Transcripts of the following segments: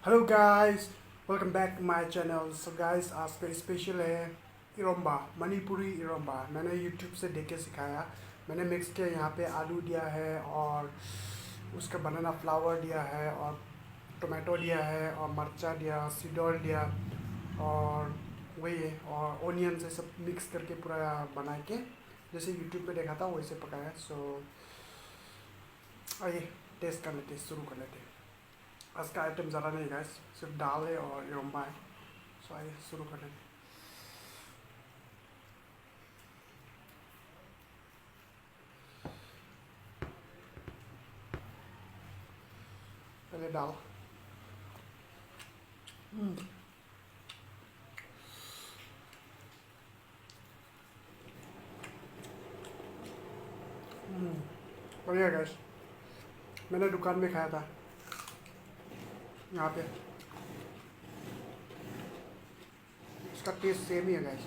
Hello guys, welcome back to my channel. So guys, आज का special है इरोम्बा, मणिपुरी इरोम्बा। मैंने यूट्यूब से देख के सिखाया। मैंने मिक्स किया, यहाँ पे आलू दिया है और उसका बनाना फ्लावर दिया है और टोमेटो दिया है और मरचा दिया, सिडोल दिया और वही है, और ओनियन से सब मिक्स करके पूरा बना के जैसे यूट्यूब पे देखा था वैसे पकाया। सो आइए टेस्ट कर लेते, शुरू कर लेते। आज का आइटम ज़्यादा नहीं गाइस, सिर्फ दाल है और योम्बा है। सो आइए शुरू कर लेते। पहले दाल। बढ़िया गाइस, मैंने दुकान में खाया था यहाँ पे। इसका टेस्ट सेम ही है गाइस।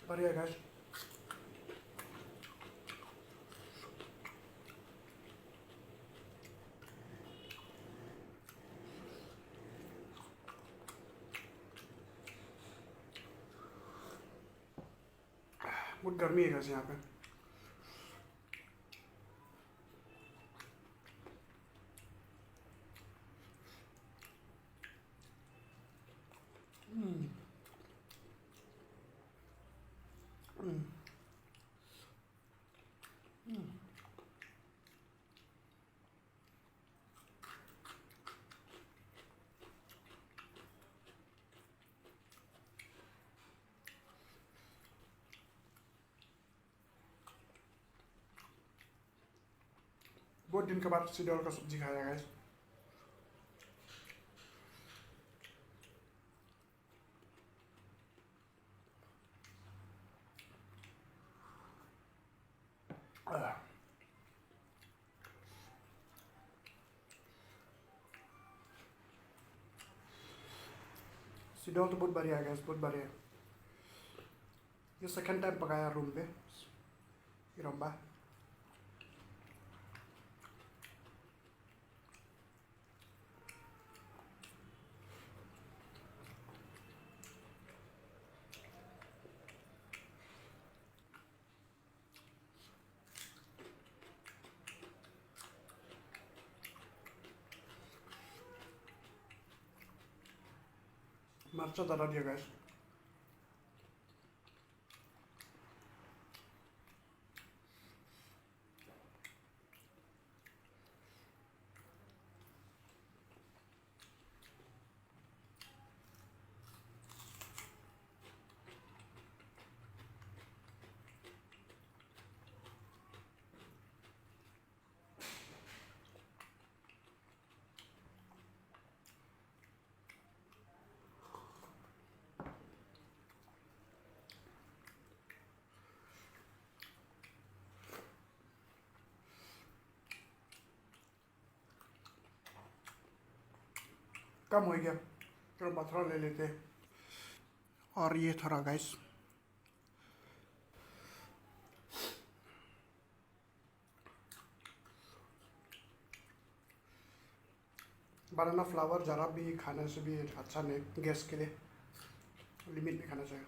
बढ़िया गाइस। बहुत गर्मी है गाइस यहाँ पे। बहुत दिन के बाद सिडोल का सब्जी खाया गाइस। सिडोल तो बहुत बढ़िया है गाइस, बहुत बढ़िया। ये सेकंड टाइम पकाया रूम पे इरोम्बा। मरचा ज़्यादा दिया गाइस। कम हो गया, चलो मथुरा ले लेते हैं। और ये थोड़ा गाइस, बनाना फ्लावर ज़रा भी खाने से भी अच्छा नहीं, गैस के लिए लिमिट में खाना चाहिए।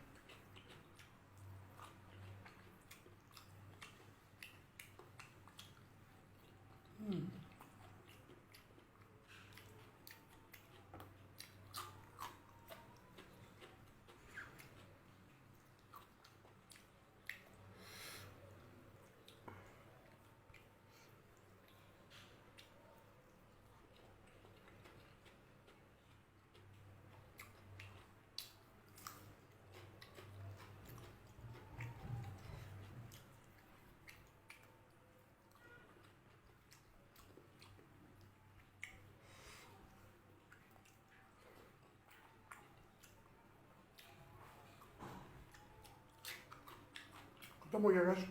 खत्म हो गया गैस,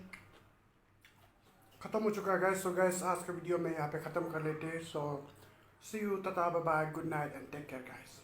खत्म हो चुका है गैस। सो गैस, आज का वीडियो में यहाँ पे ख़त्म कर लेते हैं। So see you, tata, bye bye, good night and take care guys.